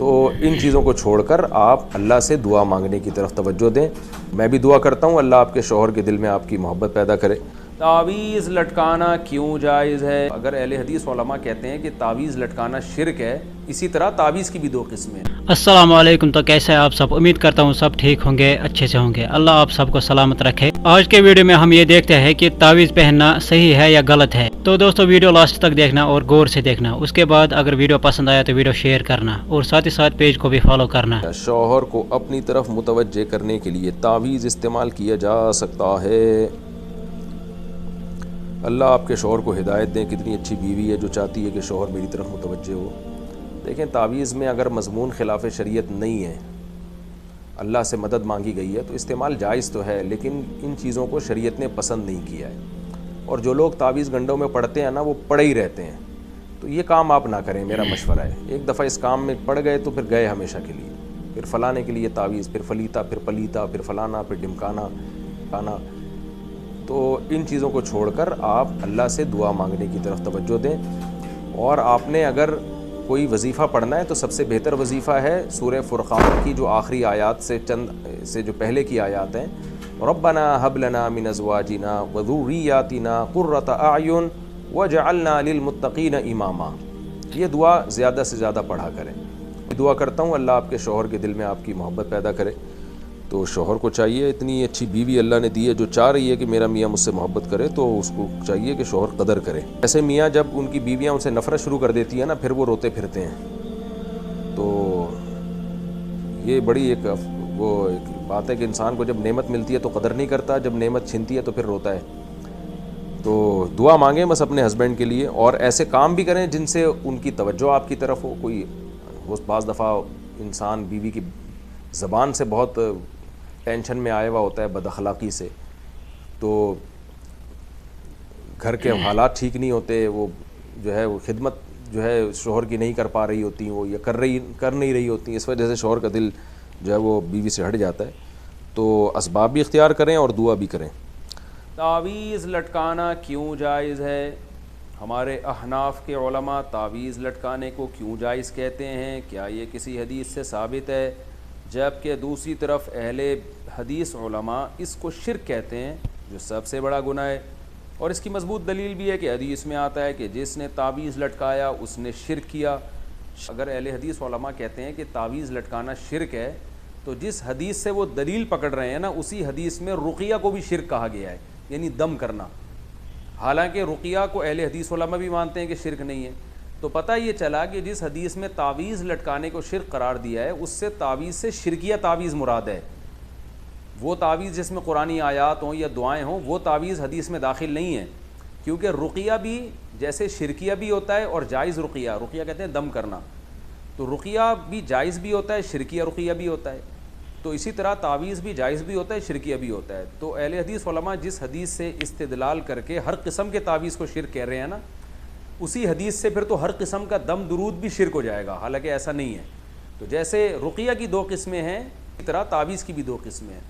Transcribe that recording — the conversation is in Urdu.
تو ان چیزوں کو چھوڑ کر آپ اللہ سے دعا مانگنے کی طرف توجہ دیں۔ میں بھی دعا کرتا ہوں اللہ آپ کے شوہر کے دل میں آپ کی محبت پیدا کرے۔ تعویذ لٹکانا کیوں جائز ہے؟ اگر اہل حدیث علماء کہتے ہیں کہ تعویذ لٹکانا شرک ہے، اسی طرح تعویذ کی بھی دو قسمیں ہیں۔ السلام علیکم، تو کیسے ہیں آپ سب؟ امید کرتا ہوں سب ٹھیک ہوں گے، اچھے سے ہوں گے۔ اللہ آپ سب کو سلامت رکھے۔ آج کے ویڈیو میں ہم یہ دیکھتے ہیں کہ تعویذ پہننا صحیح ہے یا غلط ہے۔ تو دوستو ویڈیو لاسٹ تک دیکھنا اور غور سے دیکھنا۔ اس کے بعد اگر ویڈیو پسند آیا تو ویڈیو شیئر کرنا اور ساتھ ہی ساتھ پیج کو بھی فالو کرنا۔ شوہر کو اپنی طرف متوجہ کرنے کے لیے تعویذ استعمال کیا جا سکتا ہے۔ اللہ آپ کے شوہر کو ہدایت دیں۔ کتنی اچھی بیوی ہے جو چاہتی ہے کہ شوہر میری طرف متوجہ ہو۔ دیکھیں، تعویذ میں اگر مضمون خلاف شریعت نہیں ہے، اللہ سے مدد مانگی گئی ہے تو استعمال جائز تو ہے، لیکن ان چیزوں کو شریعت نے پسند نہیں کیا ہے۔ اور جو لوگ تعویذ گنڈوں میں پڑھتے ہیں نا، وہ پڑے ہی رہتے ہیں، تو یہ کام آپ نہ کریں، میرا مشورہ ہے۔ ایک دفعہ اس کام میں پڑ گئے تو پھر گئے ہمیشہ کے لیے، پھر فلانے کے لیے تعویذ، پھر فلیتا، پھر پلیتا، پھر فلانا، پھر ڈمکانا کانا۔ تو ان چیزوں کو چھوڑ کر آپ اللہ سے دعا مانگنے کی طرف توجہ دیں۔ اور آپ نے اگر کوئی وظیفہ پڑھنا ہے تو سب سے بہتر وظیفہ ہے سورہ فرقان کی جو آخری آیات سے جو پہلے کی آیات ہیں، ربنا هب لنا من ازواجنا وذرياتنا قرة اعین وجعلنا للمتقین اماما۔ یہ دعا زیادہ سے زیادہ پڑھا کریں۔ دعا کرتا ہوں اللہ آپ کے شوہر کے دل میں آپ کی محبت پیدا کرے۔ تو شوہر کو چاہیے، اتنی اچھی بیوی اللہ نے دی ہے جو چاہ رہی ہے کہ میرا میاں مجھ سے محبت کرے، تو اس کو چاہیے کہ شوہر قدر کرے۔ ایسے میاں جب ان کی بیویاں ان سے نفرت شروع کر دیتی ہیں نا، پھر وہ روتے پھرتے ہیں۔ تو یہ بڑی ایک بات ہے کہ انسان کو جب نعمت ملتی ہے تو قدر نہیں کرتا، جب نعمت چھنتی ہے تو پھر روتا ہے۔ تو دعا مانگیں بس اپنے ہسبینڈ کے لیے، اور ایسے کام بھی کریں جن سے ان کی توجہ آپ کی طرف ہو۔ بعض دفعہ انسان بیوی کی زبان سے بہت ٹینشن میں آیا ہوا ہوتا ہے، بد اخلاقی سے، تو گھر کے حالات ٹھیک نہیں ہوتے، وہ جو ہے وہ خدمت جو ہے شوہر کی نہیں کر پا رہی ہوتی، وہ یا کر نہیں رہی ہوتی، اس وجہ سے شوہر کا دل جو ہے وہ بیوی سے ہٹ جاتا ہے۔ تو اسباب بھی اختیار کریں اور دعا بھی کریں۔ تعویذ لٹکانا کیوں جائز ہے؟ ہمارے احناف کے علماء تعویذ لٹکانے کو کیوں جائز کہتے ہیں؟ کیا یہ کسی حدیث سے ثابت ہے؟ جبکہ دوسری طرف اہل حدیث علماء اس کو شرک کہتے ہیں، جو سب سے بڑا گناہ ہے۔ اور اس کی مضبوط دلیل بھی ہے کہ حدیث میں آتا ہے کہ جس نے تعویذ لٹکایا اس نے شرک کیا۔ اگر اہل حدیث علماء کہتے ہیں کہ تعویذ لٹکانا شرک ہے، تو جس حدیث سے وہ دلیل پکڑ رہے ہیں نا، اسی حدیث میں رقیہ کو بھی شرک کہا گیا ہے، یعنی دم کرنا۔ حالانکہ رقیہ کو اہل حدیث علماء بھی مانتے ہیں کہ شرک نہیں ہے۔ تو پتہ یہ چلا کہ جس حدیث میں تعویذ لٹکانے کو شرک قرار دیا ہے، اس سے تعویذ سے شرکیہ تعویذ مراد ہے۔ وہ تعویذ جس میں قرآنی آیات ہوں یا دعائیں ہوں، وہ تعویذ حدیث میں داخل نہیں ہے، کیونکہ رقیہ بھی جیسے شرکیہ بھی ہوتا ہے اور جائز رقیہ کہتے ہیں دم کرنا، تو رقیہ بھی جائز بھی ہوتا ہے، شرکیہ رقیہ بھی ہوتا ہے۔ تو اسی طرح تعویذ بھی جائز بھی ہوتا ہے، شرکیہ بھی ہوتا ہے۔ تو اہل حدیث علماء جس حدیث سے استدلال کر کے ہر قسم کے تعویذ کو شرک کہہ رہے ہیں نا، اسی حدیث سے پھر تو ہر قسم کا دم درود بھی شرک ہو جائے گا، حالانکہ ایسا نہیں ہے۔ تو جیسے رقیہ کی دو قسمیں ہیں، اسی طرح تعویذ کی بھی دو قسمیں ہیں۔